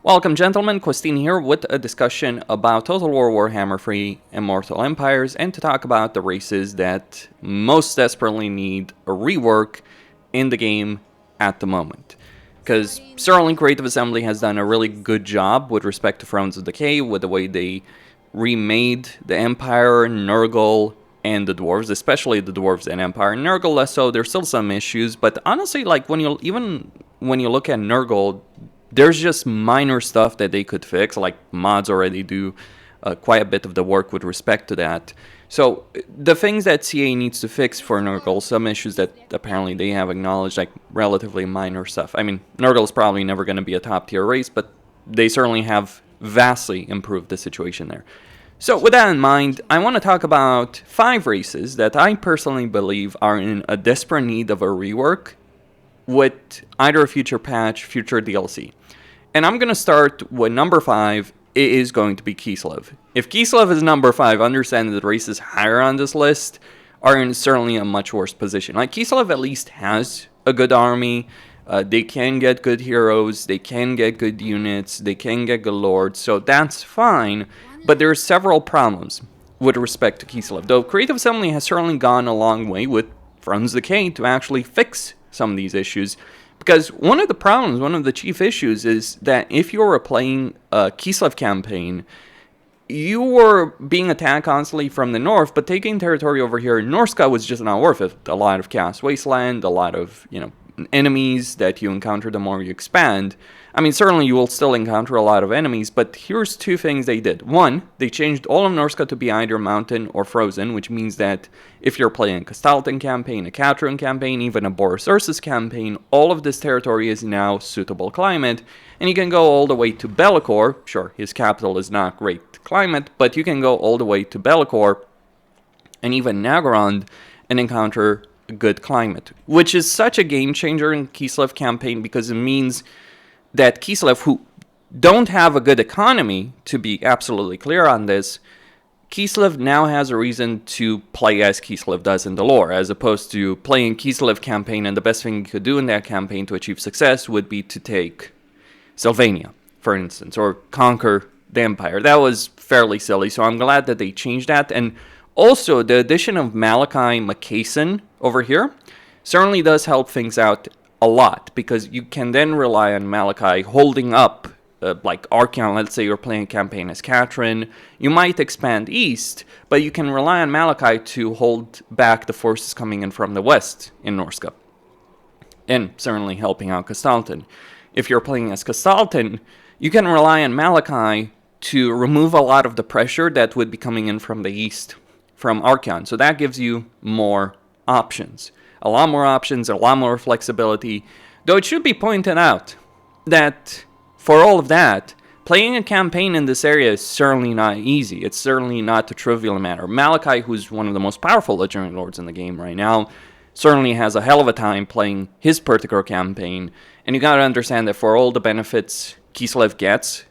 Welcome gentlemen, Questin here with a discussion about Total War Warhammer 3 Immortal Empires and to talk about the races that most desperately need a rework in the game at the moment. Because certainly Creative Assembly has done a really good job with respect to Thrones of Decay with the way they remade the Empire, Nurgle, and the Dwarves, especially the Dwarves and Empire. Nurgle less so, there's still some issues, but honestly, like when you look at Nurgle, there's just minor stuff that they could fix, like mods already do quite a bit of the work with respect to that. So the things that CA needs to fix for Nurgle, some issues that apparently they have acknowledged, like relatively minor stuff. I mean, Nurgle is probably never going to be a top tier race, but they certainly have vastly improved the situation there. So with that in mind, I want to talk about 5 races that I personally believe are in a desperate need of a rework with either a future patch, future DLC. And I'm going to start with number 5. It is going to be Kislev. If Kislev is number 5, understand that the races higher on this list are in certainly a much worse position. Like, Kislev at least has a good army. They can get good heroes. They can get good units. They can get good lords. So that's fine. But there are several problems with respect to Kislev. Though Creative Assembly has certainly gone a long way with Thrones of Decay to actually fix some of these issues. Because one of the problems, one of the chief issues is that if you were playing a Kislev campaign, you were being attacked constantly from the north, but taking territory over here in Norska was just not worth it. A lot of Chaos Wasteland, a lot of, enemies that you encounter the more you expand. I mean, certainly you will still encounter a lot of enemies, but here's 2 things they did. One, they changed all of Norska to be either mountain or frozen, which means that if you're playing a Kastalten campaign, a Katrin campaign, even a Boris Ursus campaign, all of this territory is now suitable climate, and you can go all the way to Be'lakor. Sure, his capital is not great climate, but you can go all the way to Be'lakor and even Nagarond and encounter good climate, which is such a game changer in Kislev campaign because it means that Kislev, who don't have a good economy, to be absolutely clear on this, Kislev now has a reason to play as Kislev does in the lore, as opposed to playing Kislev campaign, and the best thing you could do in that campaign to achieve success would be to take Sylvania, for instance, or conquer the Empire. That was fairly silly, so I'm glad that they changed that. And also, the addition of Malachi McCason over here certainly does help things out a lot, because you can then rely on Malachi holding up, like Archeon. Let's say you're playing a campaign as Katrin. You might expand east, but you can rely on Malachi to hold back the forces coming in from the west in Norska, and certainly helping out Kastalten. If you're playing as Kastalten, you can rely on Malachi to remove a lot of the pressure that would be coming in from the east from Archeon. So that gives you more options. A lot more options, a lot more flexibility. Though it should be pointed out that for all of that, playing a campaign in this area is certainly not easy. It's certainly not a trivial matter. Malachi, who's one of the most powerful legendary lords in the game right now, certainly has a hell of a time playing his particular campaign. And you gotta understand that for all the benefits Kislev gets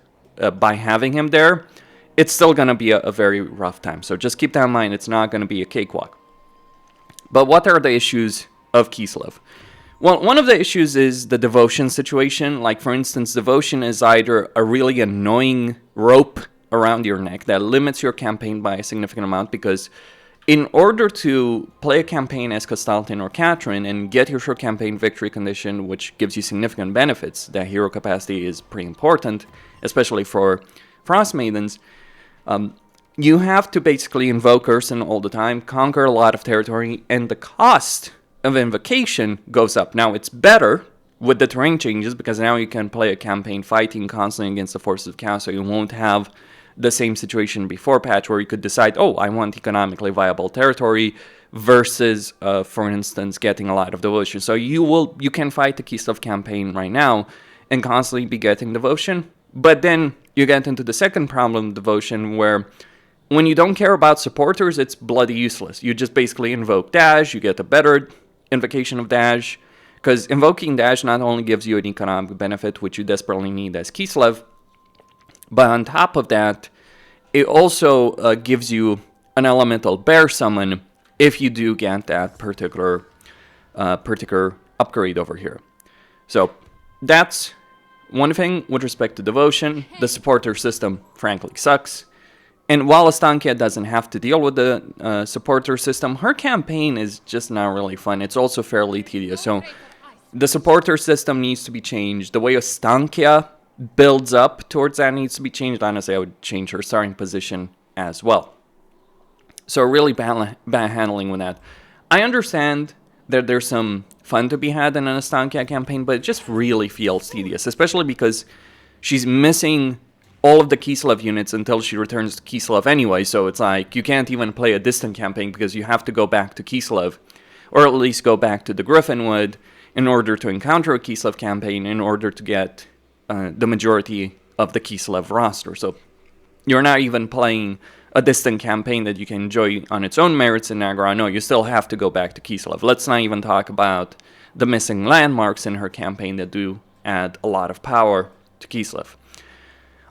by having him there, it's still going to be a very rough time. So just keep that in mind. It's not going to be a cakewalk. But what are the issues of Kislev? Well, one of the issues is the devotion situation. Like, for instance, devotion is either a really annoying rope around your neck that limits your campaign by a significant amount, because in order to play a campaign as Kastalten or Katrin and get your short campaign victory condition, which gives you significant benefits, that hero capacity is pretty important, especially for Frost Maidens. You have to basically invoke Urson all the time, conquer a lot of territory, and the cost of invocation goes up. Now, it's better with the terrain changes, because now you can play a campaign fighting constantly against the forces of chaos, so you won't have the same situation before patch where you could decide, oh, I want economically viable territory versus, for instance, getting a lot of devotion. So you can fight the Kislev campaign right now and constantly be getting devotion, but then you get into the second problem, devotion, where when you don't care about supporters, it's bloody useless. You just basically invoke Dash, you get a better invocation of Dash, because invoking Dash not only gives you an economic benefit, which you desperately need as Kislev, but on top of that, it also gives you an elemental bear summon if you do get that particular upgrade over here. So that's One thing with respect to devotion, the supporter system frankly sucks. And while Astankia doesn't have to deal with the supporter system, her campaign is just not really fun. It's also fairly tedious. So the supporter system needs to be changed. The way Astankia builds up towards that needs to be changed. Honestly, I would change her starting position as well. So really bad handling with that. I understand that there's some fun to be had in an Astankia campaign, but it just really feels tedious, especially because she's missing all of the Kislev units until she returns to Kislev anyway, so it's like you can't even play a distant campaign because you have to go back to Kislev, or at least go back to the Griffinwood in order to encounter a Kislev campaign in order to get the majority of the Kislev roster. So you're not even playing a distant campaign that you can enjoy on its own merits in Nagra. No, you still have to go back to Kislev. Let's not even talk about the missing landmarks in her campaign that do add a lot of power to Kislev.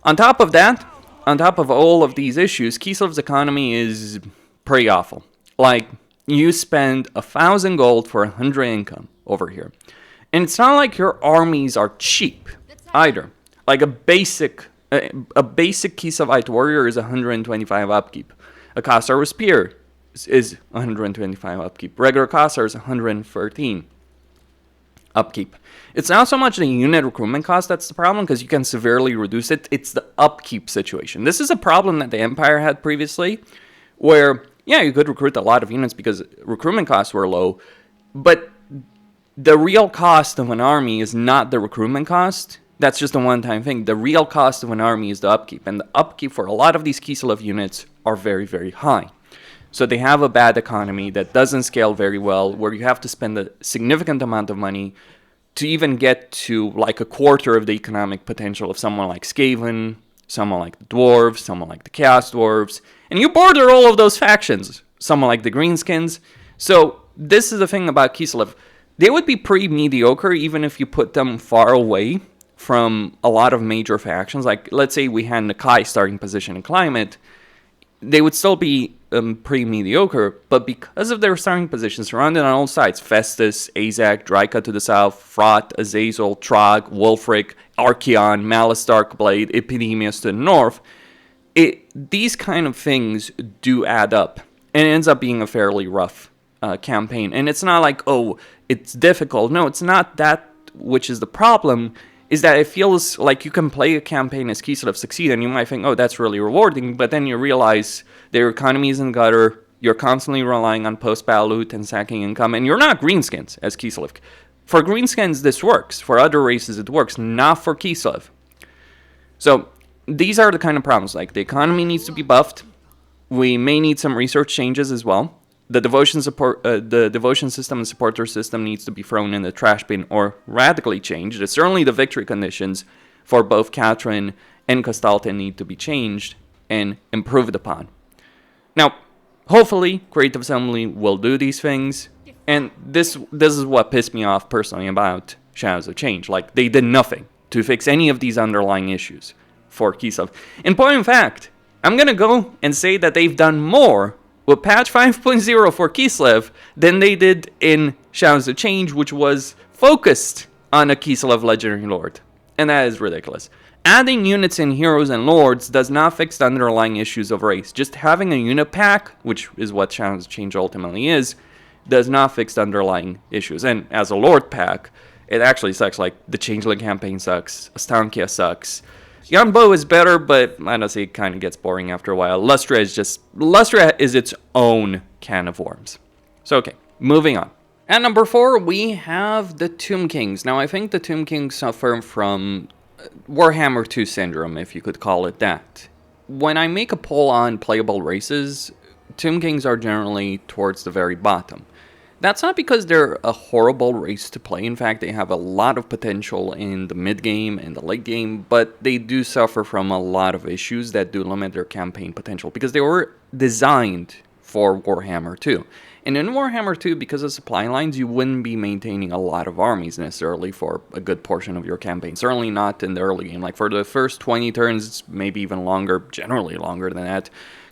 On top of that, on top of all of these issues, Kislev's economy is pretty awful. Like, you spend 1,000 gold for 100 income over here. And it's not like your armies are cheap either. Like a basic Kislevite warrior is 125 upkeep. A Kossar spear is 125 upkeep. Regular Kossar is 113 upkeep. It's not so much the unit recruitment cost that's the problem, because you can severely reduce it. It's the upkeep situation. This is a problem that the Empire had previously, where, yeah, you could recruit a lot of units because recruitment costs were low, but the real cost of an army is not the recruitment cost. That's just a one-time thing. The real cost of an army is the upkeep, and the upkeep for a lot of these Kislev units are very, very high. So they have a bad economy that doesn't scale very well, where you have to spend a significant amount of money to even get to like a quarter of the economic potential of someone like Skaven, someone like the Dwarves, someone like the Chaos Dwarves, and you border all of those factions, someone like the Greenskins. So this is the thing about Kislev. They would be pretty mediocre even if you put them far away from a lot of major factions. Like, let's say we had Nakai starting position in Climate, they would still be pretty mediocre, but because of their starting positions surrounded on all sides, Festus, Azak, Dryka to the south, Frot, Azazel, Trog, Wolfric, Archeon, Malice Darkblade, Epidemius to the north, these kind of things do add up, and it ends up being a fairly rough campaign. And it's not like, oh, it's difficult. No, it's not that which is the problem, is that it feels like you can play a campaign as Kislev succeed, and you might think, oh, that's really rewarding, but then you realize their economy is in gutter, you're constantly relying on post-battle loot and sacking income, and you're not Greenskins as Kislev. For Greenskins, this works. For other races, it works, not for Kislev. So these are the kind of problems. Like, the economy needs to be buffed. We may need some research changes as well. The devotion system and supporter system needs to be thrown in the trash bin or radically changed. Certainly the victory conditions for both Katrin and Kostaltin need to be changed and improved upon. Now, hopefully, Creative Assembly will do these things, and this is what pissed me off personally about Shadows of Change. Like, they did nothing to fix any of these underlying issues for Kislev. In point of fact, I'm gonna go and say that they've done more with patch 5.0 for Kislev than they did in Shadows of Change, which was focused on a Kislev Legendary Lord. And that is ridiculous. Adding units in Heroes and Lords does not fix the underlying issues of race. Just having a unit pack, which is what Shadows of Change ultimately is, does not fix the underlying issues. And as a Lord pack, it actually sucks. Like, the Changeling campaign sucks, Astankia sucks. Yanbo is better, but honestly, it kind of gets boring after a while. Lustra is its own can of worms. So, okay, moving on. At number 4, we have the Tomb Kings. Now, I think the Tomb Kings suffer from Warhammer 2 syndrome, if you could call it that. When I make a poll on playable races, Tomb Kings are generally towards the very bottom. That's not because they're a horrible race to play. In fact, they have a lot of potential in the mid-game and the late game, but they do suffer from a lot of issues that do limit their campaign potential, because they were designed for Warhammer 2. And in Warhammer 2, because of supply lines, you wouldn't be maintaining a lot of armies necessarily for a good portion of your campaign. Certainly not in the early game. Like, for the first 20 turns, maybe even longer, generally longer than that,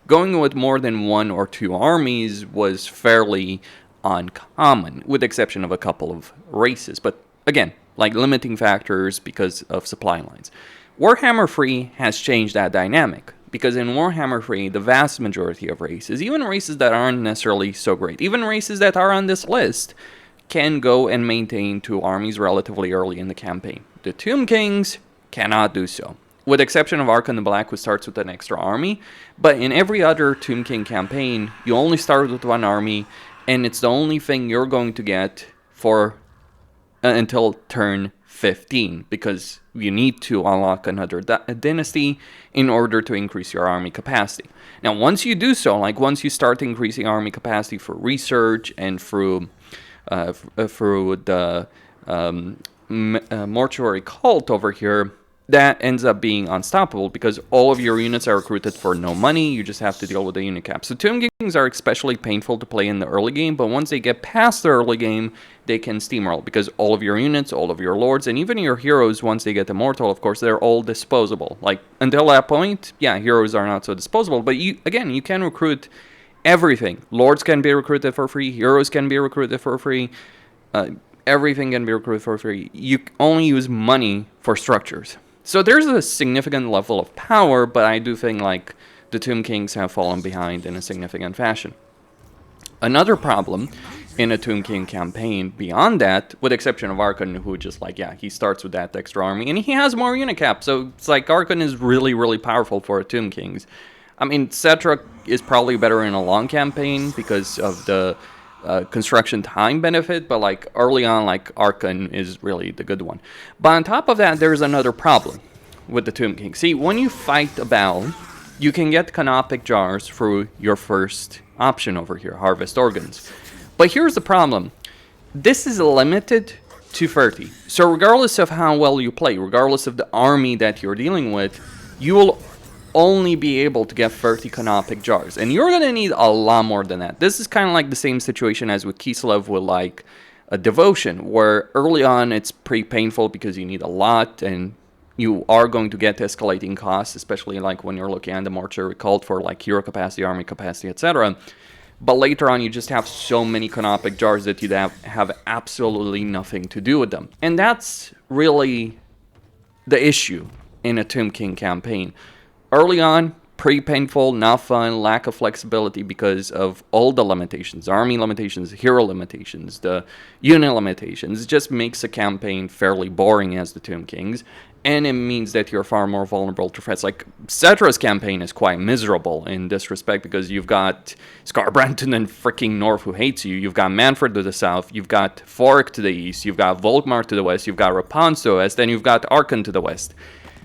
going with more than 1 or 2 armies was fairly uncommon, with the exception of a couple of races. But again, like limiting factors because of supply lines. Warhammer 3 has changed that dynamic, because in Warhammer 3, the vast majority of races, even races that aren't necessarily so great, even races that are on this list, can go and maintain 2 armies relatively early in the campaign. The Tomb Kings cannot do so, with the exception of Archon the Black, who starts with an extra army. But in every other Tomb King campaign, you only start with 1 army, and it's the only thing you're going to get for until turn 15, because you need to unlock another dynasty in order to increase your army capacity. Now, once you do so, like once you start increasing army capacity for research and through the mortuary cult over here, that ends up being unstoppable, because all of your units are recruited for no money. You just have to deal with the unit cap. So Tomb Kings are especially painful to play in the early game, but once they get past the early game, they can steamroll, because all of your units, all of your lords, and even your heroes, once they get Immortal, of course, they're all disposable. Like, until that point, yeah, heroes are not so disposable, but you can recruit everything. Lords can be recruited for free, heroes can be recruited for free, everything can be recruited for free. You only use money for structures. So there's a significant level of power, but I do think like the Tomb Kings have fallen behind in a significant fashion. Another problem in a Tomb King campaign beyond that, with the exception of Archon, who just like, yeah, he starts with that extra army, and he has more unit cap, so it's like Archon is really, really powerful for a Tomb Kings. I mean, Cetra is probably better in a long campaign because of the construction time benefit, but like early on, like Archon is really the good one. But on top of that, there's another problem with the Tomb King. See, when you fight a battle, you can get canopic jars through your first option over here, Harvest Organs. But here's the problem. This is limited to 30. So regardless of how well you play, regardless of the army that you're dealing with, you will only be able to get 30 canopic jars, and you're gonna need a lot more than that. This is kind of like the same situation as with Kislev with like a devotion, where early on it's pretty painful because you need a lot, and you are going to get escalating costs, especially like when you're looking at the mortuary cult for like hero capacity, army capacity, etc. But later on, you just have so many canopic jars that you have absolutely nothing to do with them, and that's really the issue in a Tomb King campaign. Early on, pretty painful, not fun, lack of flexibility because of all the limitations, army limitations, hero limitations, the unit limitations. It just makes a campaign fairly boring as the Tomb Kings, and it means that you're far more vulnerable to threats. Like, Cetra's campaign is quite miserable in this respect, because you've got Scarbranton and freaking North who hates you, you've got Manfred to the south, you've got Fork to the east, you've got Volkmar to the west, you've got Rapunzel to the west, then you've got Archon to the west.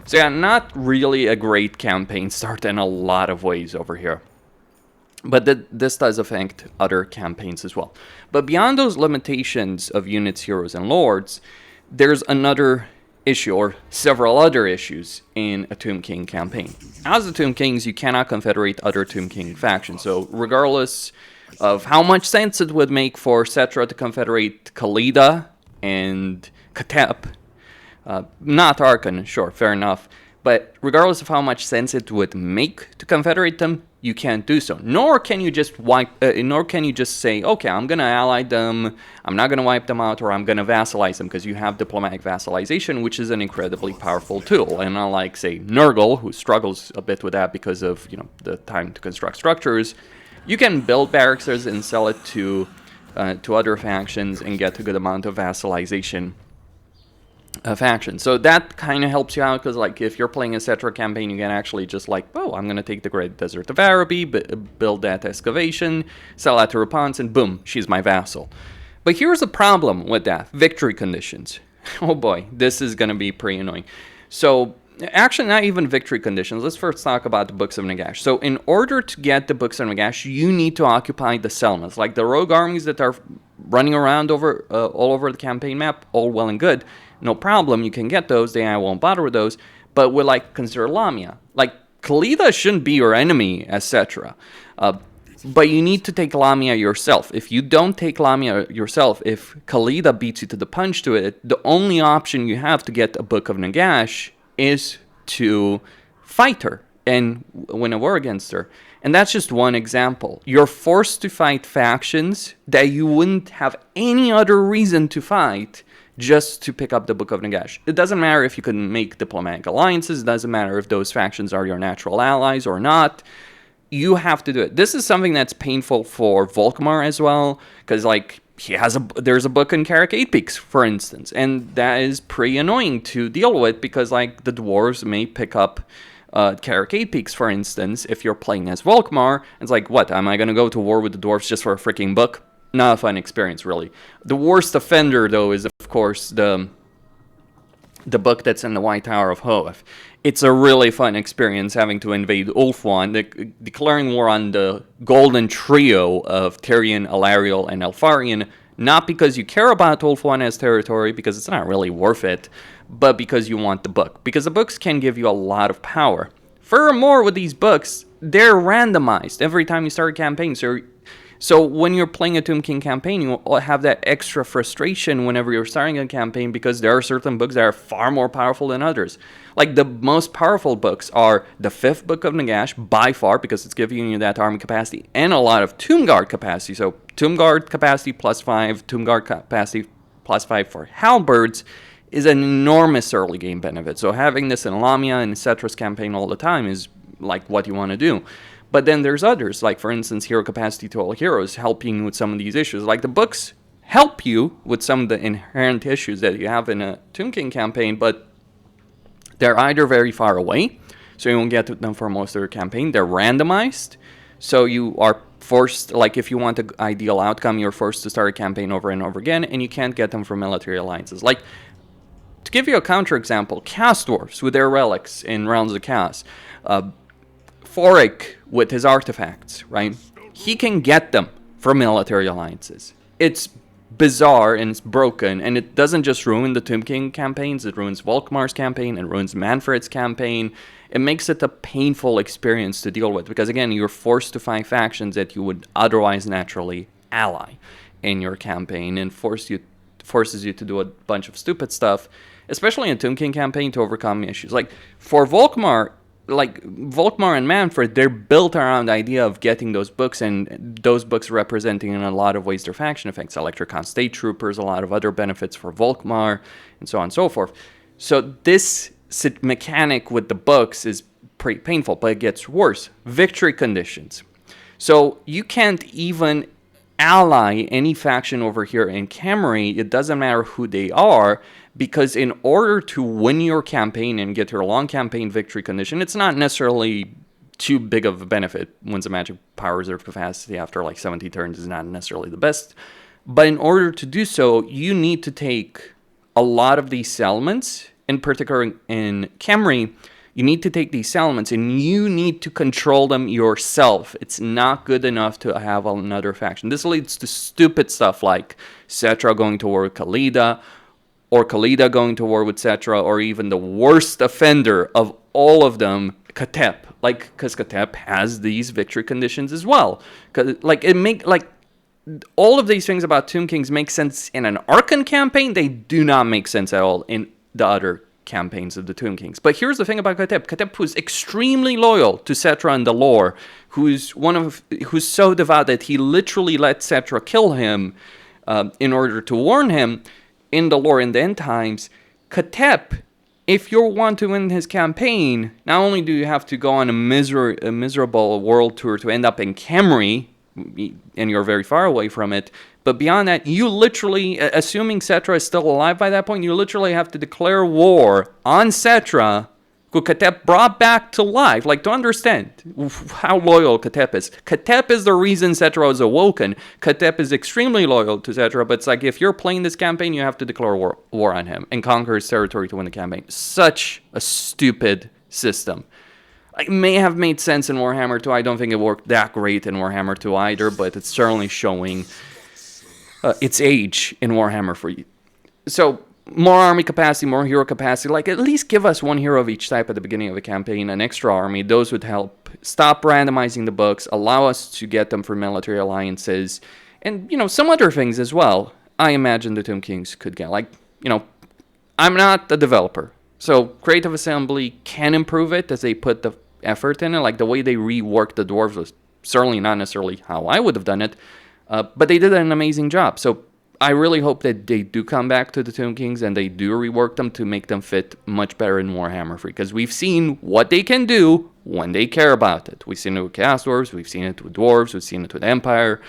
So yeah, not really a great campaign start in a lot of ways over here. But this does affect other campaigns as well. But beyond those limitations of units, heroes, and lords, there's another issue, or several other issues, in a Tomb King campaign. As the Tomb Kings, you cannot confederate other Tomb King factions. So regardless of how much sense it would make for Cetra to confederate Khalida and Katep, not Archon, sure, fair enough. But regardless of how much sense it would make to confederate them, you can't do so. Nor can you just say, okay, I'm gonna ally them, I'm not gonna wipe them out, or I'm gonna vassalize them, because you have diplomatic vassalization, which is an incredibly powerful tool. And unlike, say, Nurgle, who struggles a bit with that because of, you know, the time to construct structures, you can build barracks and sell it to other factions and get a good amount of vassalization faction. So that kind of helps you out, because like if you're playing a Cetra campaign, you can actually just like, oh, I'm gonna take the Great Desert of Araby, build that excavation, sell that to Rapunzel, and boom, she's my vassal. But here's the problem with that: victory conditions. Oh boy, this is gonna be pretty annoying. So actually, not even victory conditions. Let's first talk about the Books of Nagash. So in order to get the Books of Nagash, you need to occupy the settlements. Like the rogue armies that are running around all over the campaign map, all well and good. No problem, you can get those, I won't bother with those. But with like, consider Lamia. Like, Khalida shouldn't be your enemy, etc. But you need to take Lamia yourself. If you don't take Lamia yourself, if Khalida beats you to the punch to it, the only option you have to get a Book of Nagash is to fight her and win a war against her. And that's just one example. You're forced to fight factions that you wouldn't have any other reason to fight, just to pick up the Book of Nagash. It doesn't matter if you can make diplomatic alliances. It doesn't matter if those factions are your natural allies or not. You have to do it. This is something that's painful for Volkmar as well, because like there's a book in Carrick 8 Peaks, for instance, and that is pretty annoying to deal with because like the dwarves may pick up Carrick 8 Peaks, for instance, if you're playing as Volkmar. It's like, what, am I going to go to war with the dwarves just for a freaking book? Not a fun experience, really. The worst offender, though, is, of course, the book that's in the White Tower of Hoeth. It's a really fun experience having to invade Ulthuan, declaring war on the golden trio of Tyrion, Alariel, and Elfarion, not because you care about Ulthuan as territory, because it's not really worth it, but because you want the book. Because the books can give you a lot of power. Furthermore, with these books, they're randomized every time you start a campaign. So when you're playing a Tomb King campaign, you have that extra frustration whenever you're starting a campaign because there are certain books that are far more powerful than others. Like the most powerful books are the 5th Book of Nagash, by far, because it's giving you that army capacity and a lot of Tomb Guard capacity. So Tomb Guard capacity +5, Tomb Guard capacity +5 for halberds is an enormous early game benefit. So having this in Lamia and Cetra's campaign all the time is like what you want to do. But then there's others, like for instance, hero capacity to all heroes, helping with some of these issues. Like the books help you with some of the inherent issues that you have in a Tomb King campaign, but they're either very far away, so you won't get to them for most of your campaign. They're randomized, so you are forced, like if you want an ideal outcome, you're forced to start a campaign over and over again, and you can't get them from military alliances. Like, to give you a counterexample, Chaos Dwarfs with their relics in Realms of Chaos, Forik with his artifacts, right? He can get them from military alliances. It's bizarre and it's broken, and it doesn't just ruin the Tomb King campaigns, it ruins Volkmar's campaign, it ruins Manfred's campaign. It makes it a painful experience to deal with, because again, you're forced to find factions that you would otherwise naturally ally in your campaign, and forces you to do a bunch of stupid stuff, especially in Tomb King campaign, to overcome issues. Like, for Volkmar, and Manfred, they're built around the idea of getting those books, and those books representing in a lot of ways their faction effects, Electricon State Troopers, a lot of other benefits for Volkmar, and so on and so forth. So this mechanic with the books is pretty painful, but it gets worse. Victory conditions. So you can't even ally any faction over here in Camry, it doesn't matter who they are, because in order to win your campaign and get your long campaign victory condition, it's not necessarily too big of a benefit. Once a magic power reserve capacity after like 70 turns is not necessarily the best. But in order to do so, you need to take a lot of these settlements, in particular in Camry, you need to take these settlements and you need to control them yourself. It's not good enough to have another faction. This leads to stupid stuff like Cetra going to war with Khalida, or Khalida going to war with Cetra, or even the worst offender of all of them, Katep. Like, because Katep has these victory conditions as well. All of these things about Tomb Kings make sense in an Archon campaign. They do not make sense at all in the other campaigns of the Tomb Kings. But here's the thing about Katep. Katep was extremely loyal to Cetra and the lore, who's so devout that he literally let Cetra kill him in order to warn him. In the lore in the end times, Katep, if you want to win his campaign, not only do you have to go on a miserable world tour to end up in Camry, and you're very far away from it, but beyond that, you literally, assuming Cetra is still alive by that point, you literally have to declare war on Cetra, who Katep brought back to life. Like, to understand how loyal Katep is. Katep is the reason Cetra was awoken. Katep is extremely loyal to Cetra, but it's like, if you're playing this campaign, you have to declare war on him and conquer his territory to win the campaign. Such a stupid system. It may have made sense in Warhammer 2. I don't think it worked that great in Warhammer 2 either, but it's certainly showing its age in Warhammer 3. So, more army capacity, more hero capacity. Like, at least give us one hero of each type at the beginning of a campaign, an extra army. Those would help stop randomizing the books, allow us to get them from military alliances, and, some other things as well. I imagine the Tomb Kings could get. Like, I'm not the developer, so Creative Assembly can improve it as they put the effort in it. Like, the way they reworked the dwarves was certainly not necessarily how I would have done it, but they did an amazing job. So I really hope that they do come back to the Tomb Kings and they do rework them to make them fit much better in Warhammer 3. Because we've seen what they can do when they care about it. We've seen it with Chaos Dwarves, we've seen it with Dwarves, we've seen it with Empire.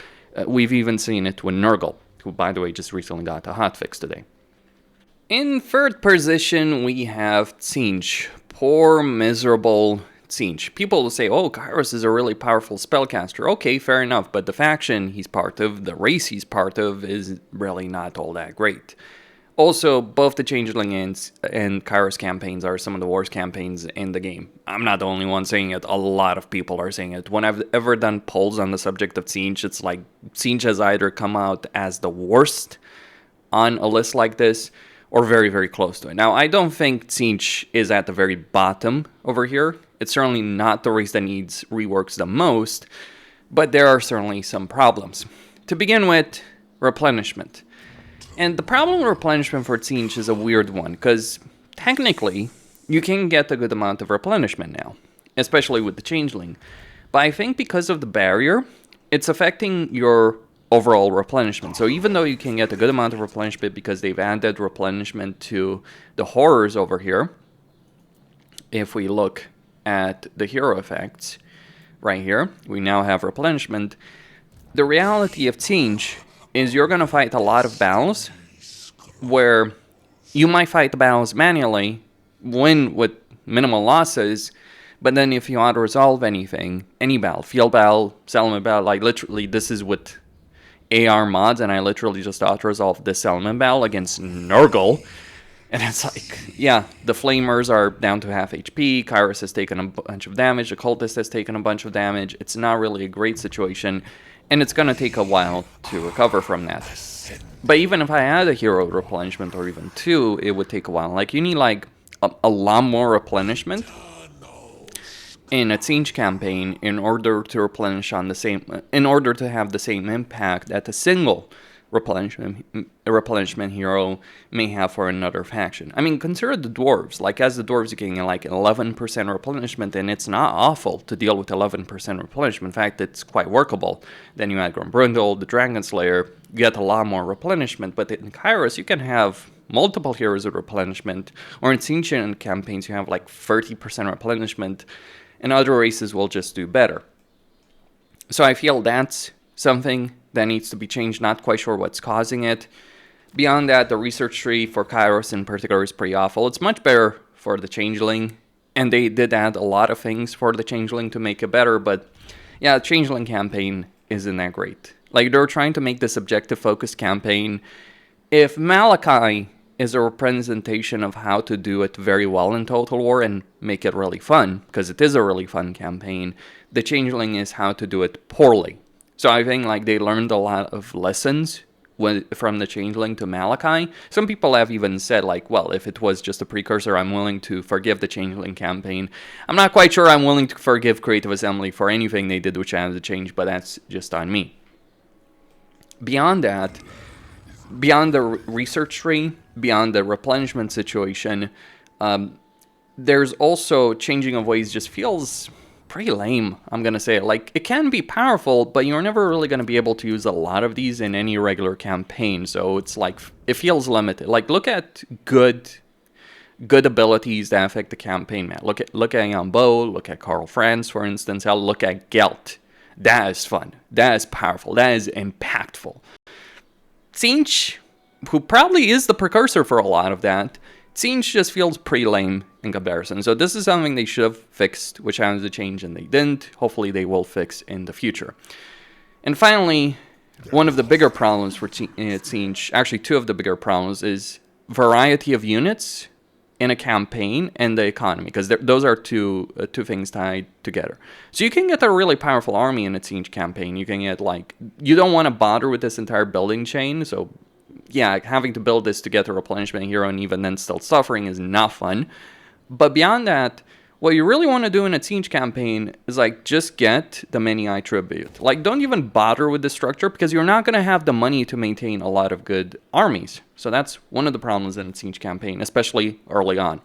We've even seen it with Nurgle, who, by the way, just recently got a hotfix today. In third position, we have Tzeentch. Poor, miserable Tzeentch. People will say, oh, Kairos is a really powerful spellcaster. Okay, fair enough, but the faction he's part of, the race he's part of, is really not all that great. Also, both the Changeling and Kairos campaigns are some of the worst campaigns in the game. I'm not the only one saying it. A lot of people are saying it. When I've ever done polls on the subject of Tzeentch, it's like Tzeentch has either come out as the worst on a list like this, or very, very close to it. Now, I don't think Tzeentch is at the very bottom over here. It's certainly not the race that needs reworks the most, but there are certainly some problems. To begin with, replenishment. And the problem with replenishment for Tzeentch is a weird one, because technically, you can get a good amount of replenishment now, especially with the Changeling. But I think because of the barrier, it's affecting your overall replenishment. So even though you can get a good amount of replenishment because they've added replenishment to the horrors over here, if we look at the hero effects right here, we now have replenishment. The reality of Tzeentch is you're going to fight a lot of battles where you might fight the battles manually, win with minimal losses, but then if you auto-resolve anything, any battle, field battle, settlement battle, like literally this is with AR mods, and I literally just auto-resolved this settlement battle against Nurgle, and it's like, yeah, the Flamers are down to half HP, Kairos has taken a bunch of damage, the Cultist has taken a bunch of damage, it's not really a great situation, and it's going to take a while to recover from that. But even if I had a hero replenishment, or even two, it would take a while. Like, you need like a lot more replenishment in a Tzeentch campaign in order to replenish on the same, in order to have the same impact that a single replenishment hero may have for another faction. I mean, consider the Dwarves. Like, as the Dwarves, you can get like 11% replenishment, and it's not awful to deal with 11% replenishment. In fact, it's quite workable. Then you add Grombrundle, the Dragon Slayer, you get a lot more replenishment. But in Kairos, you can have multiple heroes with replenishment, or in Tzeentch campaigns, you have like 30% replenishment, and other races will just do better. So I feel that's something that needs to be changed. Not quite sure what's causing it. Beyond that, the research tree for Kairos in particular is pretty awful. It's much better for the Changeling, and they did add a lot of things for the Changeling to make it better, but yeah, the Changeling campaign isn't that great. Like, they're trying to make this objective-focused campaign. If Malachi is a representation of how to do it very well in Total War and make it really fun, because it is a really fun campaign, the Changeling is how to do it poorly. So I think like they learned a lot of lessons from the Changeling to Malachi. Some people have even said like, well, if it was just a precursor, I'm willing to forgive the Changeling campaign. I'm not quite sure I'm willing to forgive Creative Assembly for anything they did with Shadows of Change, but that's just on me. Beyond that, beyond the research tree, beyond the replenishment situation, there's also changing of ways just feels pretty lame, I'm going to say. Like, it can be powerful, but you're never really going to be able to use a lot of these in any regular campaign. So it's like, it feels limited. Like, look at good abilities that affect the campaign, man. Look at Yambo, look at Karl Franz, for instance. I'll look at Gelt. That is fun. That is powerful. That is impactful. Tzeentch, who probably is the precursor for a lot of that, Tzeentch just feels pretty lame in comparison. So this is something they should have fixed, which happens to change, and they didn't. Hopefully they will fix in the future. And finally, one of the bigger problems for Tzeentch, actually two of the bigger problems, is variety of units in a campaign and the economy, because those are two things tied together. So you can get a really powerful army in a Tzeentch campaign. You can get like, you don't want to bother with this entire building chain, so yeah, having to build this to get a replenishment hero and even then still suffering is not fun. But beyond that, what you really want to do in a Tzeentch campaign is like just get the many attribute. Like, don't even bother with the structure because you're not going to have the money to maintain a lot of good armies. So that's one of the problems in a Tzeentch campaign, especially early on.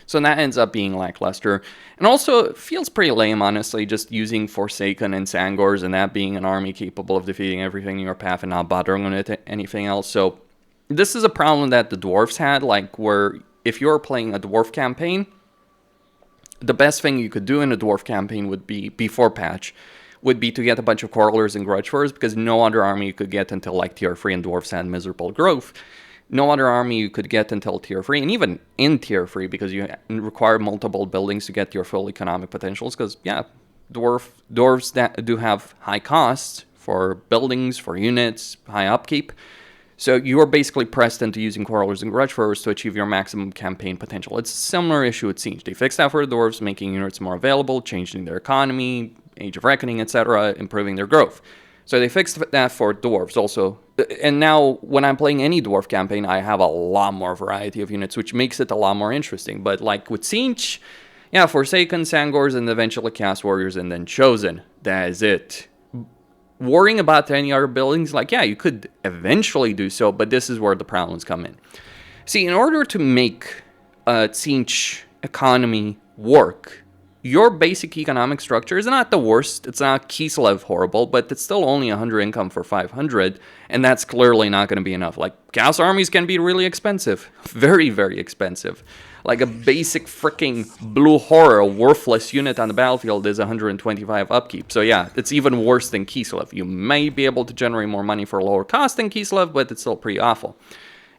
So that ends up being lackluster. And also, it feels pretty lame, honestly, just using Forsaken and Sangors and that being an army capable of defeating everything in your path and not bothering on it anything else. So this is a problem that the dwarves had, like where if you're playing a dwarf campaign, the best thing you could do in a dwarf campaign would be, before patch, would be to get a bunch of Quarrelers and Grudgeforers, because no other army you could get until like tier 3, and dwarves had miserable growth. No other army you could get until tier 3, and even in tier 3, because you require multiple buildings to get your full economic potentials, because, yeah, dwarves that do have high costs for buildings, for units, high upkeep. So you are basically pressed into using Quarrelers and Grudgeforers to achieve your maximum campaign potential. It's a similar issue with Tzeentch. They fixed that for the dwarves, making units more available, changing their economy, Age of Reckoning, etc., improving their growth. So they fixed that for dwarves also. And now, when I'm playing any dwarf campaign, I have a lot more variety of units, which makes it a lot more interesting. But like with Tzeentch, yeah, Forsaken, Sangors, and eventually Chaos Warriors, and then Chosen. That is it. Worrying about any other buildings, like, yeah, you could eventually do so, but this is where the problems come in. See, in order to make a Tzeentch economy work, your basic economic structure is not the worst. It's not Kislev horrible, but it's still only 100 income for 500, and that's clearly not going to be enough. Like, Chaos armies can be really expensive. Very, very expensive. Like, a basic freaking blue horror, a worthless unit on the battlefield is 125 upkeep. So yeah, it's even worse than Kislev. You may be able to generate more money for a lower cost than Kislev, but it's still pretty awful.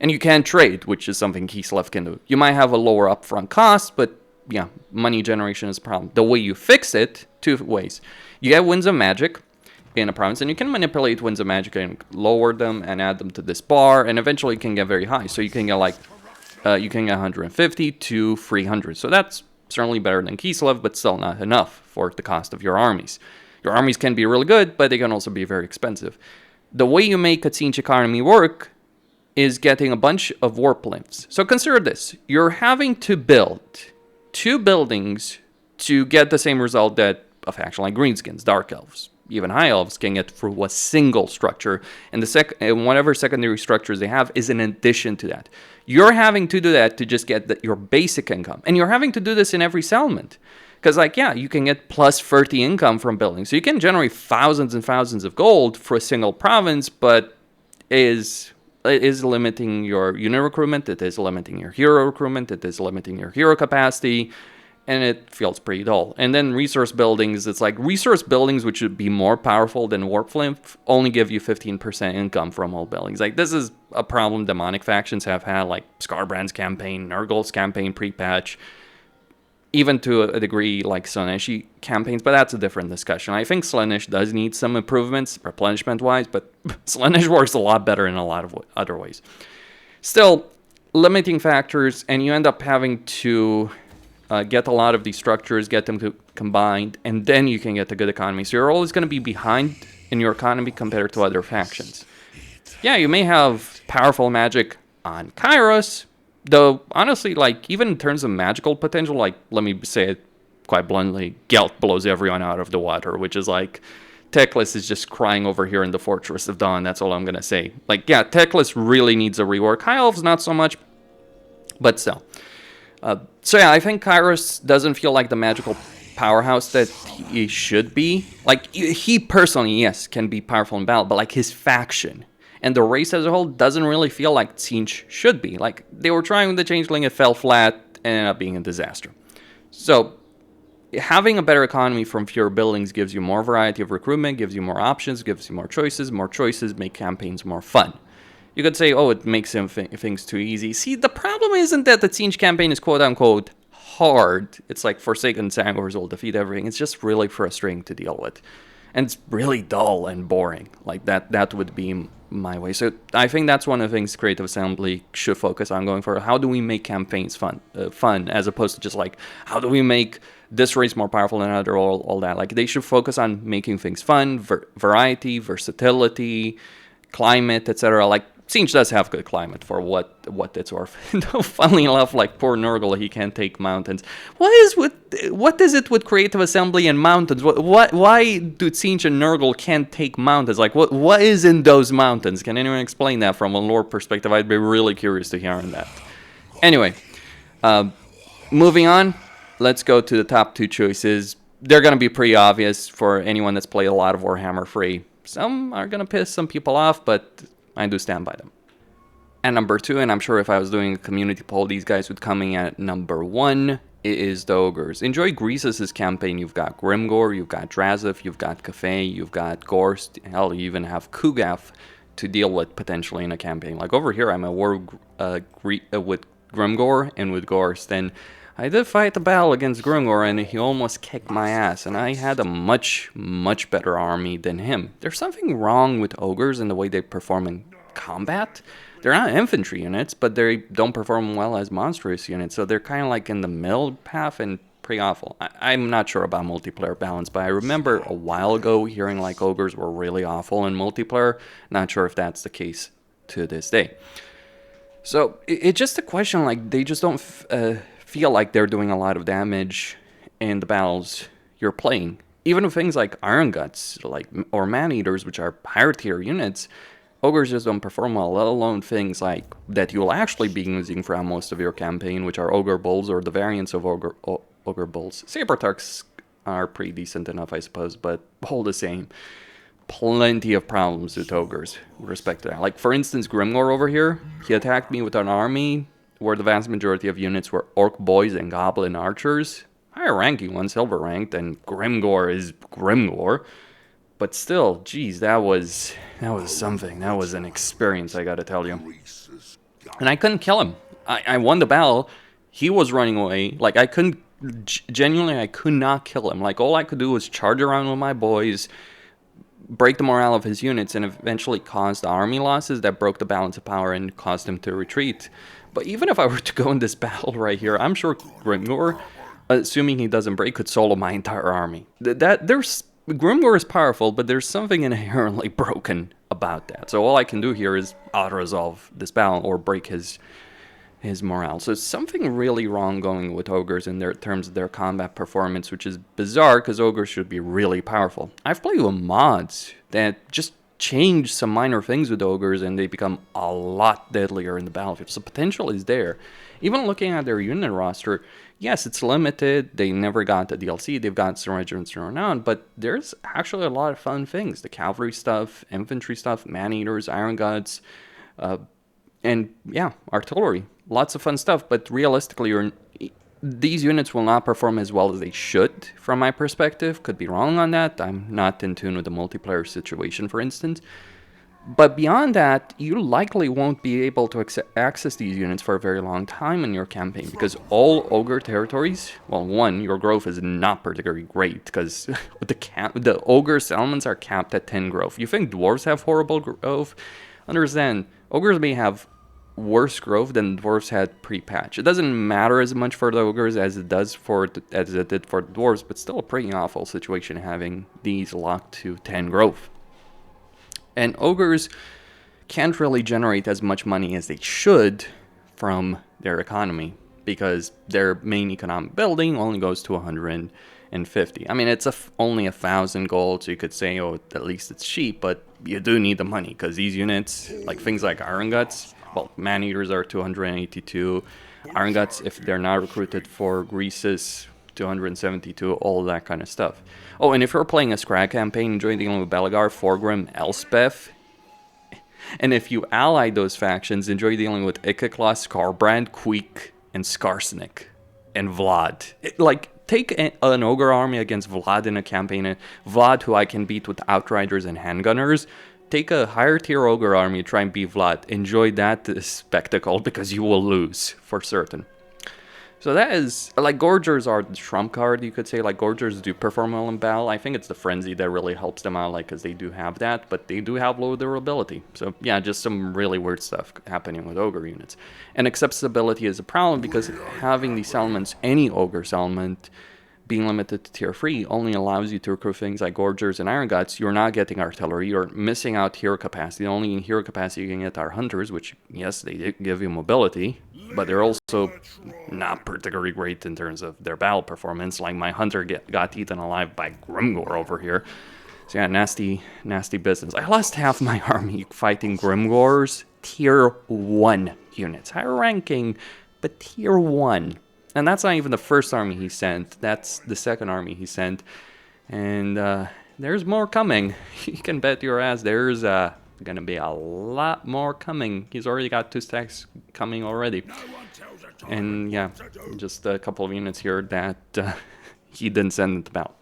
And you can trade, which is something Kislev can do. You might have a lower upfront cost, but yeah, money generation is a problem. The way you fix it, two ways. You get Winds of Magic in a province, and you can manipulate Winds of Magic and lower them and add them to this bar, and eventually you can get very high. So you can get like, you can get 150 to 300. So that's certainly better than Kislev, but still not enough for the cost of your armies. Your armies can be really good, but they can also be very expensive. The way you make a Tzeentch economy work is getting a bunch of warp lymphs. So consider this. You're having to build 2 buildings to get the same result that a faction like Greenskins, Dark Elves, even High Elves can get through a single structure, and whatever secondary structures they have is in addition to that. You're having to do that to just get your basic income, and you're having to do this in every settlement. Because, like, yeah, you can get plus 30 income from buildings, so you can generate thousands and thousands of gold for a single province, but it is limiting your unit recruitment, it is limiting your hero recruitment, it is limiting your hero capacity, and it feels pretty dull. And then resource buildings, it's like resource buildings, which would be more powerful than warp lymph, only give you 15% income from all buildings. Like, this is a problem demonic factions have had, like Scarbrand's campaign, Nurgle's campaign pre-patch, even to a degree like Slaanesh campaigns, but that's a different discussion. I think Slaanesh does need some improvements, replenishment-wise, but Slaanesh works a lot better in a lot of other ways. Still, limiting factors, and you end up having to get a lot of these structures, get them combined, and then you can get a good economy. So you're always going to be behind in your economy compared to other factions. Yeah, you may have powerful magic on Kairos, though, honestly, like, even in terms of magical potential, like, let me say it quite bluntly, Gelt blows everyone out of the water, which is like, Teclis is just crying over here in the Fortress of Dawn, that's all I'm gonna say. Like, yeah, Teclis really needs a rework. High Elves, not so much, but still. So yeah, I think Kairos doesn't feel like the magical powerhouse that he should be. Like, he personally, yes, can be powerful in battle, but like, his faction and the race as a whole doesn't really feel like Tzeentch should be. Like, they were trying with the Changeling, it fell flat, and ended up being a disaster. So, having a better economy from fewer buildings gives you more variety of recruitment, gives you more options, gives you more choices make campaigns more fun. You could say, oh, it makes things too easy. See, the problem isn't that the Tzeentch campaign is quote-unquote hard. It's like Forsaken Sangors will defeat everything. It's just really frustrating to deal with. And it's really dull and boring. Like, that would be my way. So I think that's one of the things Creative Assembly should focus on going forward. How do we make campaigns fun, as opposed to just like, how do we make this race more powerful than another, all that. Like, they should focus on making things fun, variety, versatility, climate, etc. Like, Tzeentch does have good climate for what it's worth. Funnily enough, like, poor Nurgle, he can't take mountains. What is it with Creative Assembly and mountains? Why do Tzeentch and Nurgle can't take mountains? Like, what is in those mountains? Can anyone explain that from a lore perspective? I'd be really curious to hear on that. Anyway, Moving on, let's go to the top 2 choices. They're going to be pretty obvious for anyone that's played a lot of Warhammer Free. Some are going to piss some people off, but I do stand by them. At number 2, and I'm sure if I was doing a community poll, these guys would come in at number 1, it is the Ogres. Enjoy Greases' campaign. You've got Grimgor, you've got Drazif, you've got Cafe, you've got Gorst, hell, you even have Kugaf to deal with potentially in a campaign. Like over here, I'm at war with Grimgor and with Gorst, and I did fight the battle against Grimgor, and he almost kicked my ass, and I had a much, much better army than him. There's something wrong with Ogres and the way they perform in combat. They're not infantry units, but they don't perform well as monstrous units, so they're kind of like in the middle path and pretty awful. I'm not sure about multiplayer balance, but I remember a while ago hearing like Ogres were really awful in multiplayer. Not sure if that's the case to this day. So it's just a question, like, they just don't feel like they're doing a lot of damage in the battles you're playing. Even with things like Iron Guts, or Man-Eaters, which are higher tier units, Ogres just don't perform well, let alone things like that you'll actually be using throughout most of your campaign, which are Ogre Bulls or the variants of Ogre Bulls. Saber Tucks are pretty decent enough, I suppose, but all the same, plenty of problems with Ogres with respect to that. Like, for instance, Grimgor over here, he attacked me with an army where the vast majority of units were Orc Boys and Goblin Archers. Higher ranking one, silver ranked, and Grimgor is Grimgor. But still, geez, that was something. That was an experience, I gotta tell you. And I couldn't kill him. I won the battle. He was running away. Like, I couldn't, genuinely, I could not kill him. Like, all I could do was charge around with my boys, break the morale of his units, and eventually cause the army losses that broke the balance of power and caused him to retreat. But even if I were to go in this battle right here, I'm sure Grimgor, assuming he doesn't break, could solo my entire army. Grimgor is powerful, but there's something inherently broken about that. So all I can do here is auto-resolve this battle or break his morale. So something really wrong going with Ogres in terms of their combat performance, which is bizarre because Ogres should be really powerful. I've played with mods that just change some minor things with Ogres and they become a lot deadlier in the battlefield. So potential is there. Even looking at their unit roster, yes, it's limited. They never got the DLC. They've got some regiments around, but there's actually a lot of fun things. The cavalry stuff, infantry stuff, man-eaters, iron guts, and yeah, artillery. Lots of fun stuff, but realistically, these units will not perform as well as they should, from my perspective. Could be wrong on that. I'm not in tune with the multiplayer situation, for instance. But beyond that, you likely won't be able to access these units for a very long time in your campaign, because all Ogre territories, well, one, your growth is not particularly great, because the Ogre settlements are capped at 10 growth. You think Dwarves have horrible growth? Understand, Ogres may have worse growth than Dwarves had pre-patch. It doesn't matter as much for the Ogres as it did for the Dwarves, but still a pretty awful situation having these locked to 10 growth. And Ogres can't really generate as much money as they should from their economy, because their main economic building only goes to 150. I mean, it's only 1,000 gold, so you could say, oh, at least it's cheap, but you do need the money, because these units, like things like Iron Guts, well, Man-Eaters are 282, Iron Guts, if they're not recruited for Greases, 272, all that kind of stuff. Oh, and if you're playing a Scrag campaign, enjoy dealing with Belegar, Forgrim, Elspeth, and if you ally those factions, enjoy dealing with Ikekla, Skarbrand, Queek, and Skarsnik, and Vlad. Take an Ogre army against Vlad in a campaign, Vlad, who I can beat with Outriders and Handgunners. Take a higher tier Ogre army, try and beat Vlad. Enjoy that spectacle, because you will lose, for certain. So that is, like, Gorgers are the trump card, you could say. Like, Gorgers do perform well in battle. I think it's the Frenzy that really helps them out, like, because they do have that, but they do have low durability. So, yeah, just some really weird stuff happening with Ogre units. And accessibility is a problem, because having these settlements, any Ogre settlement, being limited to tier 3 only allows you to recruit things like Gorgers and Iron Guts. You're not getting artillery. You're missing out hero capacity. The only hero capacity you can get are Hunters, which, yes, they give you mobility, but they're also not particularly great in terms of their battle performance. Like, my Hunter got eaten alive by Grimgor over here. So yeah, nasty business. I lost half my army fighting Grimgors, tier 1 units. Higher ranking, but tier 1. And that's not even the first army he sent. That's the second army he sent. And there's more coming. You can bet your ass there's going to be a lot more coming. He's already got 2 stacks coming already. And yeah, just a couple of units here that he didn't send it about.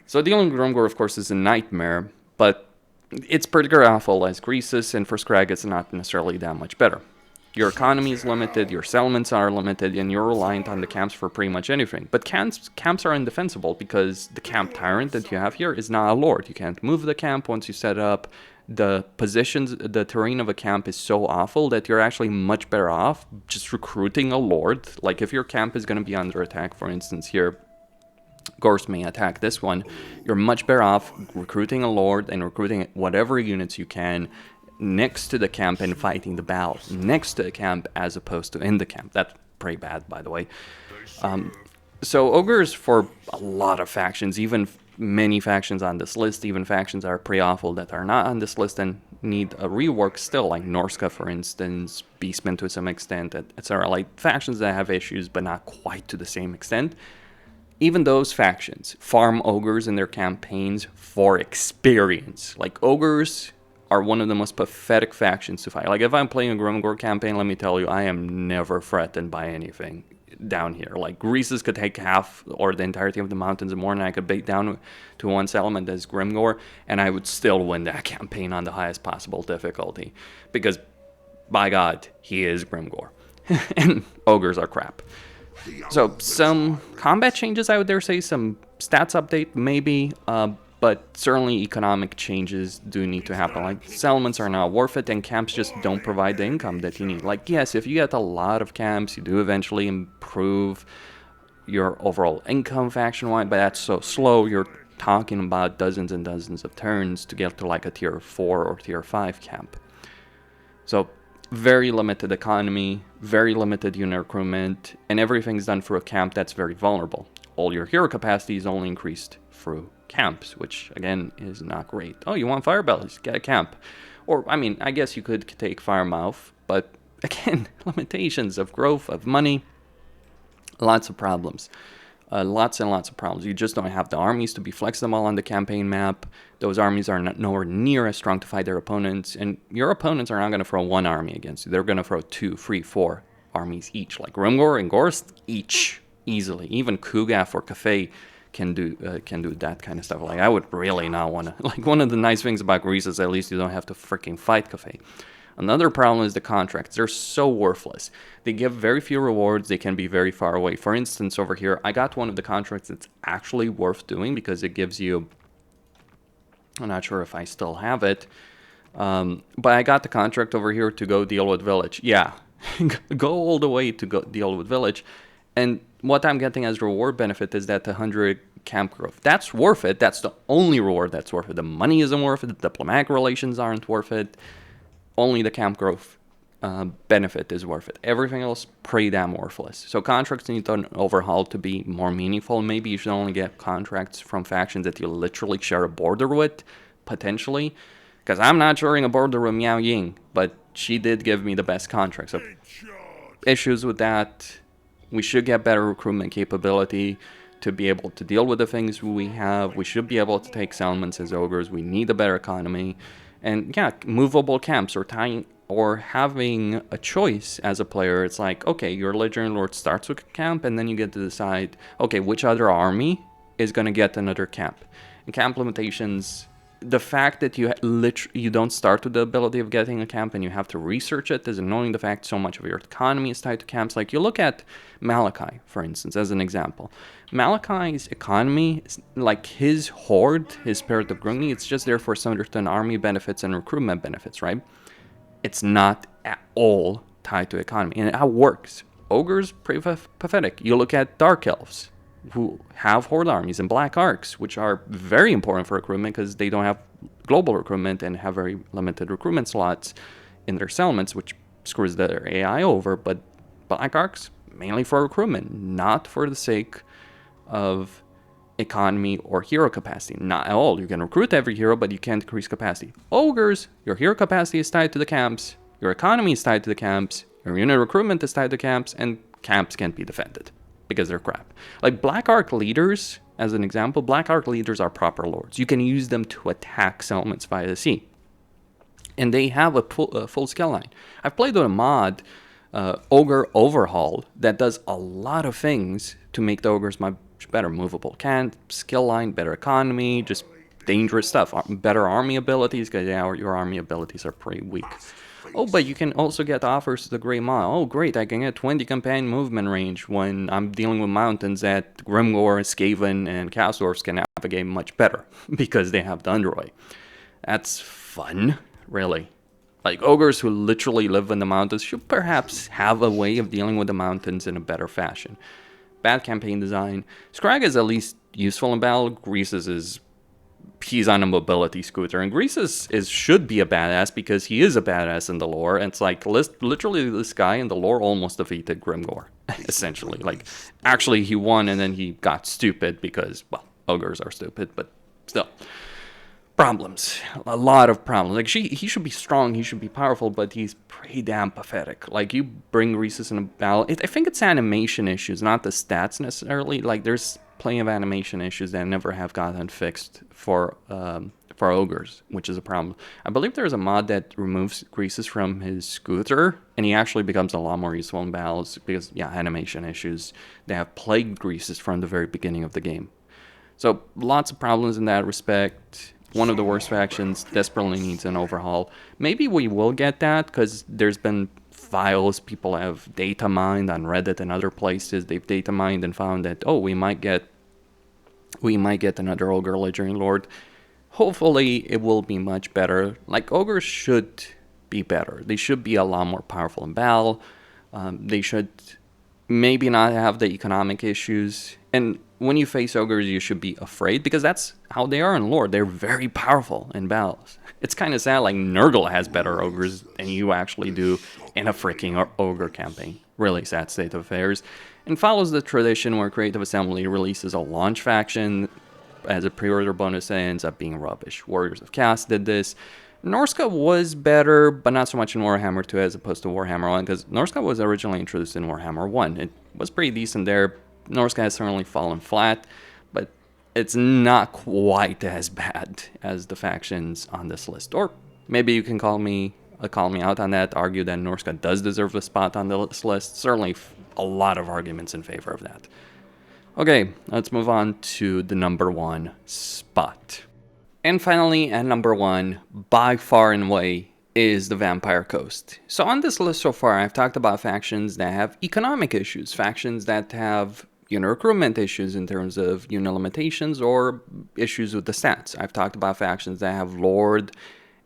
So dealing with Grimgor, of course, is a nightmare, but it's pretty awful as Greases, and for Scrag it's not necessarily that much better. Your economy is limited, your settlements are limited, and you're reliant on the camps for pretty much anything. But camps are indefensible because the camp tyrant that you have here is not a lord. You can't move the camp once you set it up. The positions, the terrain of a camp is so awful that you're actually much better off just recruiting a lord. Like if your camp is going to be under attack, for instance here, Gors may attack this one, you're much better off recruiting a lord and recruiting whatever units you can next to the camp and fighting the battle next to the camp as opposed to in the camp. That's pretty bad, by the way. So Ogres, for a lot of factions, even many factions on this list, even factions that are pretty awful that are not on this list and need a rework still, like Norska, for instance, Beastmen to some extent, etc. Like factions that have issues but not quite to the same extent. Even those factions farm Ogres in their campaigns for experience. Like Ogres are one of the most pathetic factions to fight. Like if I'm playing a Grimgor campaign, let me tell you, I am never threatened by anything down here. Like Greases could take half or the entirety of the mountains and more, and I could bait down to one settlement as Grimgor, and I would still win that campaign on the highest possible difficulty. Because, by God, he is Grimgor. And Ogres are crap. So some combat changes, I would dare say, some stats update maybe, but certainly economic changes do need to happen. Like settlements are not worth it, and camps just don't provide the income that you need. Like yes, if you get a lot of camps, you do eventually improve your overall income faction-wide, but that's so slow. You're talking about dozens and dozens of turns to get to like a tier 4 or tier 5 camp. So very limited economy, very limited unit recruitment, and everything's done through a camp that's very vulnerable. All your hero capacity is only increased through camps, which again is not great. Oh, you want fire bellies? Get a camp. Or, I mean, I guess you could take Firemouth, but again, limitations of growth, of money, lots of problems. Lots and lots of problems. You just don't have the armies to be flexible on the campaign map. Those armies are nowhere near as strong to fight their opponents, and your opponents are not going to throw one army against you. They're going to throw 2, 3, 4 armies each, like Grimgor and Gorst each, easily. Even Kugath or Cafe can do that kind of stuff. Like I would really not want to. Like one of the nice things about Greece is at least you don't have to freaking fight Cafe. Another problem is the contracts. They're so worthless. They give very few rewards. They can be very far away. For instance, over here, I got one of the contracts that's actually worth doing because it gives you, I'm not sure if I still have it, but I got the contract over here to go deal with village. Yeah, go all the way to go deal with village. And what I'm getting as reward benefit is that 100 camp growth. That's worth it. That's the only reward that's worth it. The money isn't worth it. The diplomatic relations aren't worth it. Only the camp growth benefit is worth it. Everything else, pretty damn worthless. So contracts need to overhaul to be more meaningful. Maybe you should only get contracts from factions that you literally share a border with, potentially. Because I'm not sharing a border with Miao Ying, but she did give me the best contract. So issues with that. We should get better recruitment capability to be able to deal with the things we have. We should be able to take settlements as ogres. We need a better economy. And yeah, movable camps or having a choice as a player. It's like, okay, your Legendary Lord starts with a camp, and then you get to decide, okay, which other army is going to get another camp. And camp limitations, the fact that you don't start with the ability of getting a camp and you have to research it is annoying. The fact so much of your economy is tied to camps. Like you look at Malachi, for instance, as an example. Malachi's economy, like his horde, his Spirit of Grungni, it's just there for certain army benefits and recruitment benefits, right? It's not at all tied to economy, and it works. Ogres, pretty pathetic. You look at Dark Elves, who have horde armies and black arcs, which are very important for recruitment because they don't have global recruitment and have very limited recruitment slots in their settlements, which screws their AI over. But black arcs, mainly for recruitment, not for the sake of economy or hero capacity. Not at all. You can recruit every hero, but you can't increase capacity. Ogres, your hero capacity is tied to the camps, your economy is tied to the camps, your unit recruitment is tied to camps, and camps can't be defended because they're crap. Like Black Arc leaders, as an example, Black Arc leaders are proper lords. You can use them to attack settlements via the sea. And they have a full skill line. I've played with a mod, Ogre Overhaul, that does a lot of things to make the ogres much better. Movable camp, skill line, better economy, just dangerous stuff. Better army abilities, because yeah, your army abilities are pretty weak. Oh, but you can also get offers to the Grey Maw. Oh, great, I can get 20 campaign movement range when I'm dealing with mountains that Grimgor, Skaven, and Kasdorfs can navigate much better because they have the Underway. That's fun, really. Like, ogres who literally live in the mountains should perhaps have a way of dealing with the mountains in a better fashion. Bad campaign design. Scrag is at least useful in battle. Greases is... he's on a mobility scooter, and Greases should be a badass because he is a badass in the lore. And it's like literally this guy in the lore almost defeated Grimgor, essentially. Like, actually he won and then he got stupid because, well, ogres are stupid, but still. Problems. A lot of problems. Like, he should be strong, he should be powerful, but he's pretty damn pathetic. Like, you bring Greases in a battle, I think it's animation issues, not the stats necessarily. Like, there's plenty of animation issues that never have gotten fixed for ogres, which is a problem. I believe there's a mod that removes Greases from his scooter, and he actually becomes a lot more useful in battles because, yeah, animation issues. They have plagued Greases from the very beginning of the game. So, lots of problems in that respect. One of the worst factions desperately needs an overhaul. Maybe we will get that, because there's been files people have data mined on Reddit and other places. They've data mined and found that, oh, we might get another Ogre Legendary Lord. Hopefully it will be much better. Like, ogres should be better. They should be a lot more powerful in battle. They should maybe not have the economic issues. And when you face ogres, you should be afraid, because that's how they are in lore. They're very powerful in battles. It's kind of sad, like, Nurgle has better ogres than you actually do in a freaking ogre campaign. Really sad state of affairs. And follows the tradition where Creative Assembly releases a launch faction as a pre-order bonus and ends up being rubbish. Warriors of Chaos did this. Norska was better, but not so much in Warhammer 2 as opposed to Warhammer 1, because Norska was originally introduced in Warhammer 1. It was pretty decent there. Norska has certainly fallen flat, but it's not quite as bad as the factions on this list. Or maybe you can call me out on that, argue that Norska does deserve a spot on this list. Certainly a lot of arguments in favor of that. Okay, let's move on to the number 1 spot. And finally, at number 1, by far and away, is the Vampire Coast. So on this list so far, I've talked about factions that have economic issues, factions that have recruitment issues in terms of limitations or issues with the stats. I've talked about factions that have Lord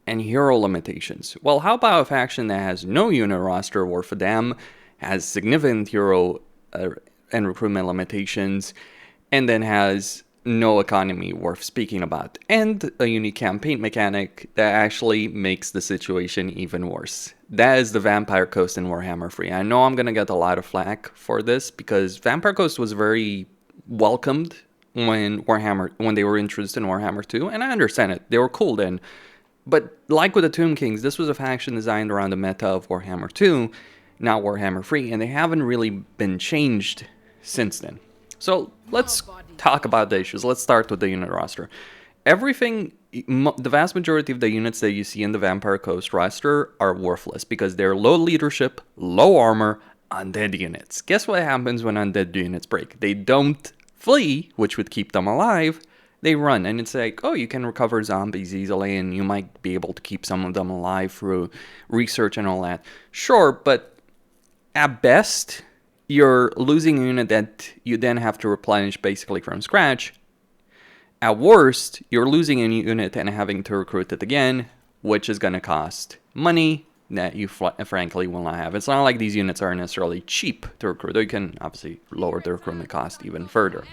and hero limitations. Well, how about a faction that has no unit roster, or for them has significant hero and recruitment limitations, and then has no economy worth speaking about, and a unique campaign mechanic that actually makes the situation even worse? That is the Vampire Coast in Warhammer 3. I know I'm gonna get a lot of flack for this, because Vampire Coast was very welcomed when they were introduced in Warhammer 2, and I understand it. They were cool then. But like with the Tomb Kings, this was a faction designed around the meta of Warhammer 2, not Warhammer 3, and they haven't really been changed since then. So let's talk about the issues. Let's start with the unit roster. The vast majority of the units that you see in the Vampire Coast roster are worthless because they're low leadership, low armor, undead units. Guess what happens when undead units break? They don't flee, which would keep them alive. They run, and it's like, oh, you can recover zombies easily, and you might be able to keep some of them alive through research and all that. Sure, but at best, you're losing a unit that you then have to replenish basically from scratch. At worst, you're losing a unit and having to recruit it again, which is going to cost money that you frankly will not have. It's not like these units are necessarily cheap to recruit. You can obviously lower the recruitment cost even further.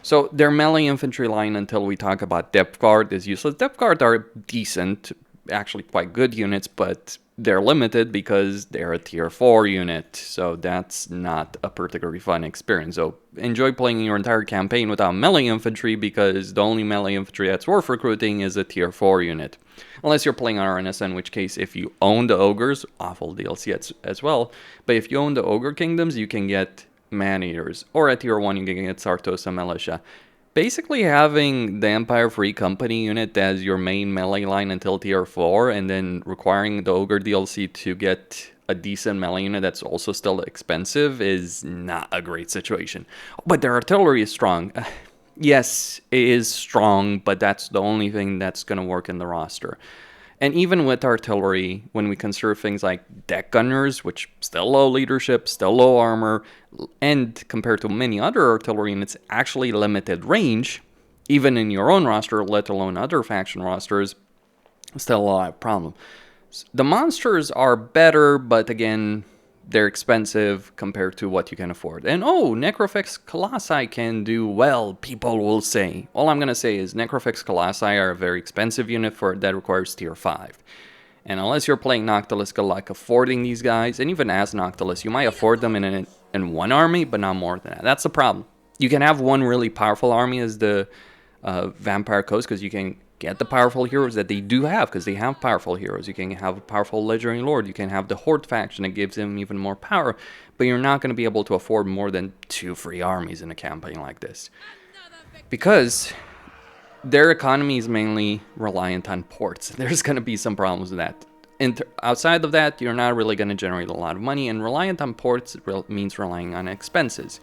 So their melee infantry line, until we talk about Depth Guard, is useless. Depth Guard are decent, actually quite good units, but they're limited because they're a tier 4 unit, so that's not a particularly fun experience. So enjoy playing your entire campaign without melee infantry, because the only melee infantry that's worth recruiting is a tier 4 unit. Unless you're playing on RNSN, in which case if you own the Ogres, awful DLC as well, but if you own the Ogre Kingdoms, you can get Man-Eaters, or at tier 1 you can get Sartosa Militia. Basically having the Empire Free Company unit as your main melee line until tier 4, and then requiring the Ogre DLC to get a decent melee unit that's also still expensive is not a great situation. But their artillery is strong. Yes, it is strong, but that's the only thing that's going to work in the roster. And even with artillery, when we consider things like deck gunners, which still low leadership, still low armor, and compared to many other artillery units, actually limited range, even in your own roster, let alone other faction rosters, still a lot of problem. The monsters are better, but again, they're expensive compared to what you can afford. And oh, Necrofix Colossi can do well, people will say. All I'm going to say is Necrofix Colossi are a very expensive unit that requires tier 5. And unless you're playing Noctilus, good luck affording these guys. And even as Noctilus, you might afford them in one army, but not more than that. That's the problem. You can have one really powerful army as the Vampire Coast, because you can get the powerful heroes that they do have, because they have powerful heroes. You can have a powerful Legendary Lord. You can have the Horde faction that gives them even more power. But you're not going to be able to afford more than 2 free armies in a campaign like this, because their economy is mainly reliant on ports. There's going to be some problems with that. Outside of that, you're not really going to generate a lot of money, and reliant on ports means relying on expenses.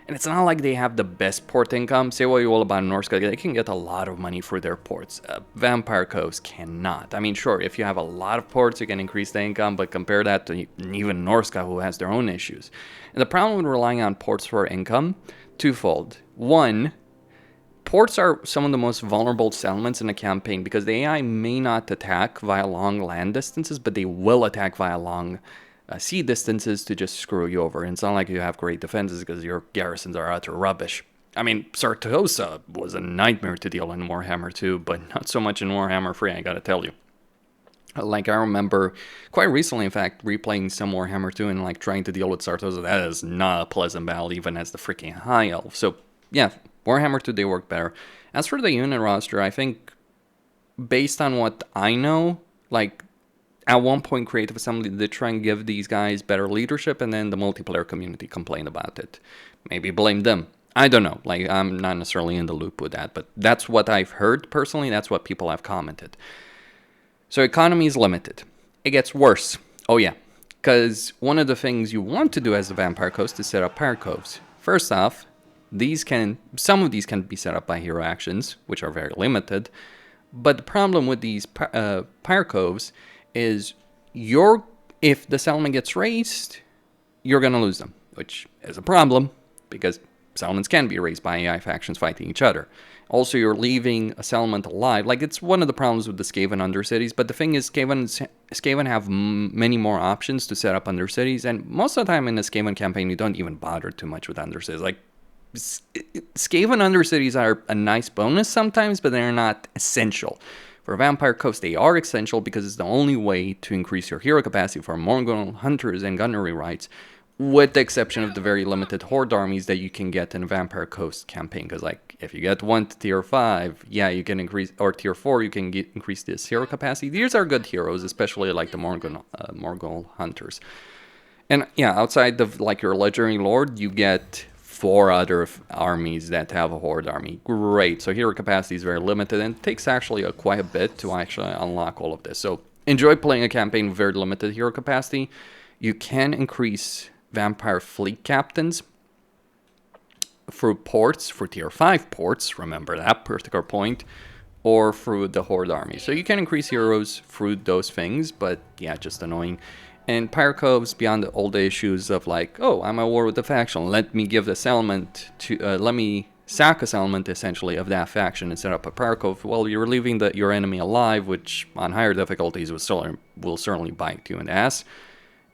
And it's not like they have the best port income. Say what you will about Norska, they can get a lot of money for their ports. Vampire Coast cannot. I mean, sure, if you have a lot of ports, you can increase the income, but compare that to even Norska, who has their own issues. And the problem with relying on ports for income, twofold. One, ports are some of the most vulnerable settlements in a campaign, because the AI may not attack via long land distances, but they will attack via long sea distances to just screw you over. And it's not like you have great defenses because your garrisons are utter rubbish. I mean, Sartosa was a nightmare to deal in Warhammer 2, but not so much in Warhammer 3, I gotta tell you. Like, I remember quite recently, in fact, replaying some Warhammer 2 and like trying to deal with Sartosa. That is not a pleasant battle, even as the freaking High Elf. So yeah, Warhammer 2, they work better. As for the unit roster, I think based on what I know, like, at one point, Creative Assembly did try and give these guys better leadership, and then the multiplayer community complained about it. Maybe blame them. I don't know. Like, I'm not necessarily in the loop with that, but that's what I've heard personally. That's what people have commented. So economy is limited. It gets worse. Oh yeah, because one of the things you want to do as the Vampire Coast is set up Pyre Coves. First off, some of these can be set up by hero actions, which are very limited. But the problem with these Pyre Coves is if the settlement gets raised, you're going to lose them, which is a problem, because settlements can be raised by AI factions fighting each other. Also, you're leaving a settlement alive. Like, it's one of the problems with the Skaven Undercities, but the thing is, Skaven have many more options to set up Undercities, and most of the time in a Skaven campaign, you don't even bother too much with Undercities. Like, Skaven Undercities are a nice bonus sometimes, but they're not essential. For Vampire Coast, they are essential because it's the only way to increase your hero capacity for Morgul hunters and gunnery rights, with the exception of the very limited horde armies that you can get in a Vampire Coast campaign. Because, like, if you get 1 to tier 5, yeah, you can increase, or tier 4, you can increase this hero capacity. These are good heroes, especially like the Morgul hunters. And yeah, outside of like your Legendary Lord, you get 4 other armies that have a horde army. Great. So hero capacity is very limited, and it takes actually quite a bit to actually unlock all of this. So enjoy playing a campaign with very limited hero capacity. You can increase Vampire Fleet Captains through ports, for tier 5 ports, remember that particular point, or through the horde army. So you can increase heroes through those things, but yeah, just annoying. And Pyre Coves, beyond all the issues of like, oh, I'm at war with the faction, let me give the settlement to, let me sack a settlement essentially of that faction and set up a Pyre Cove. Well, you're leaving your enemy alive, which on higher difficulties will certainly bite you in the ass.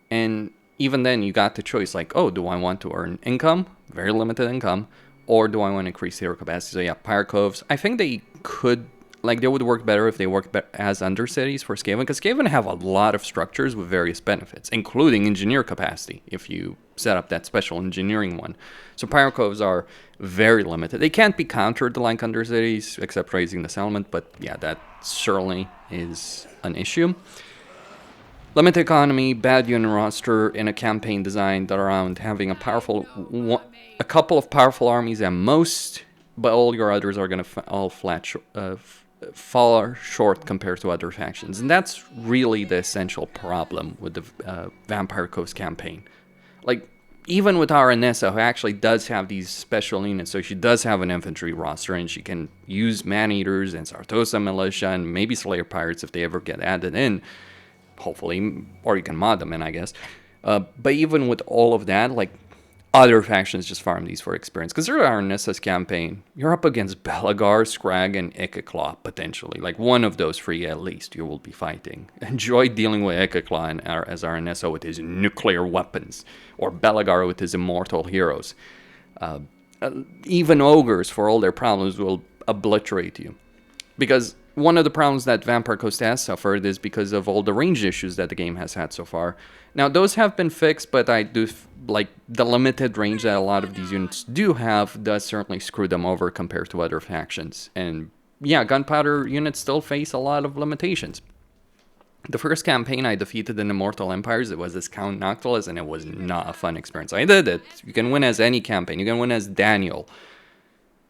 And even then, you got the choice like, oh, do I want to earn income, very limited income, or do I want to increase hero capacity? So yeah, Pyre Coves, I think they could like they would work better if they worked as undercities for Skaven, because Skaven have a lot of structures with various benefits, including engineer capacity, if you set up that special engineering one. So Pyrocoves are very limited. They can't be countered like undercities, except raising the settlement, but yeah, that certainly is an issue. Limited economy, bad unit roster, and a campaign designed around having a couple of powerful armies at most, but all your others are going to fall short compared to other factions. And that's really the essential problem with the Vampire Coast campaign. Like, even with our Anessa, who actually does have these special units, so she does have an infantry roster, and she can use Man-Eaters and Sartosa Militia and maybe Slayer Pirates if they ever get added in, hopefully, or you can mod them in, I guess. But even with all of that, like, other factions just farm these for experience. Because through our Nessa's campaign, you're up against Belagar, Scrag, and Ikeclaw, potentially. Like, one of those three, at least, you will be fighting. Enjoy dealing with Ikeclaw as our Nessa with his nuclear weapons, or Belagar with his immortal heroes. Even Ogres, for all their problems, will obliterate you. Because one of the problems that Vampire Coast has suffered is because of all the range issues that the game has had so far. Now, those have been fixed, but I do like the limited range that a lot of these units do have does certainly screw them over compared to other factions. And yeah, gunpowder units still face a lot of limitations. The first campaign I defeated in Immortal Empires, it was as Count Noctilus, and it was not a fun experience. I did it. You can win as any campaign. You can win as Daniel,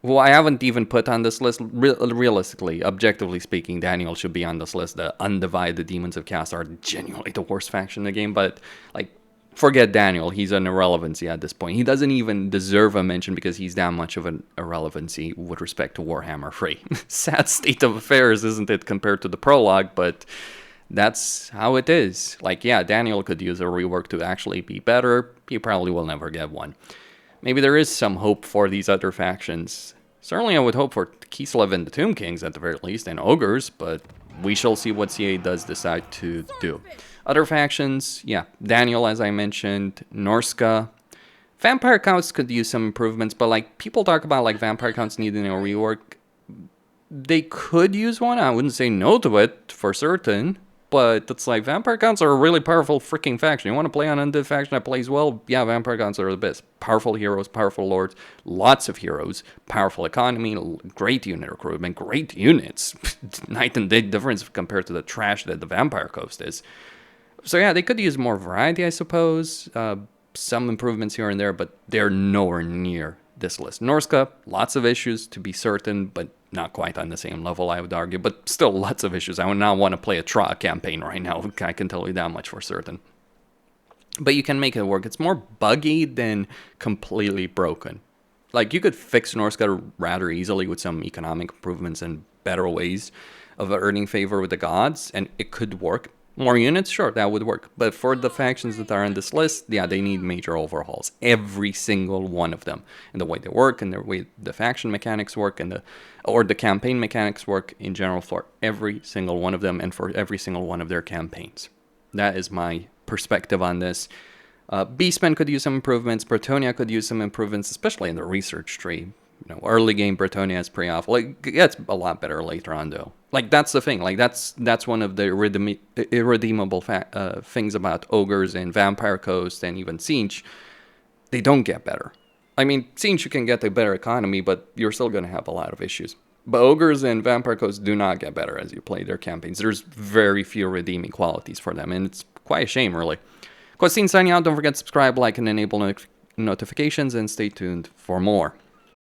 who I haven't even put on this list. Realistically, objectively speaking, Daniel should be on this list. The Undivided Demons of Chaos are genuinely the worst faction in the game, but, like, forget Daniel. He's an irrelevancy at this point. He doesn't even deserve a mention because he's that much of an irrelevancy with respect to Warhammer 3. Sad state of affairs, isn't it, compared to the prologue, but that's how it is. Like, yeah, Daniel could use a rework to actually be better. He probably will never get one. Maybe there is some hope for these other factions. Certainly I would hope for Kislev and the Tomb Kings at the very least, and Ogres, but we shall see what CA does decide to do. Other factions, yeah, Daniel, as I mentioned, Norska. Vampire Counts could use some improvements, but like people talk about like Vampire Counts needing a rework. They could use one. I wouldn't say no to it for certain. But it's like, Vampire Counts are a really powerful freaking faction. You want to play on Undead faction that plays well? Yeah, Vampire Counts are the best. Powerful heroes, powerful lords, lots of heroes, powerful economy, great unit recruitment, great units. Night and day difference compared to the trash that the Vampire Coast is. So yeah, they could use more variety, I suppose. Some improvements here and there, but they're nowhere near this list. Norska, lots of issues to be certain, but not quite on the same level, I would argue, but still lots of issues. I would not want to play a Tra campaign right now, I can tell you that much for certain. But you can make it work. It's more buggy than completely broken. Like, you could fix Norska rather easily with some economic improvements and better ways of earning favor with the gods, and it could work. More units, sure, that would work. But for the factions that are on this list, yeah, they need major overhauls. Every single one of them. And the way they work, and the way the faction mechanics work, and the campaign mechanics work in general for every single one of them, and for every single one of their campaigns. That is my perspective on this. Beastmen could use some improvements. Bretonia could use some improvements, especially in the research tree. You know, early game Bretonia is pretty awful. Like, it gets a lot better later on, though. Like, that's the thing. Like, that's one of the irredeemable things about Ogres and Vampire Coast and even Tzeentch. They don't get better. I mean, Tzeentch, you can get a better economy, but you're still going to have a lot of issues. But Ogres and Vampire Coast do not get better as you play their campaigns. There's very few redeeming qualities for them, and it's quite a shame, really. Quastin signing out. Don't forget to subscribe, like, and enable notifications, and stay tuned for more.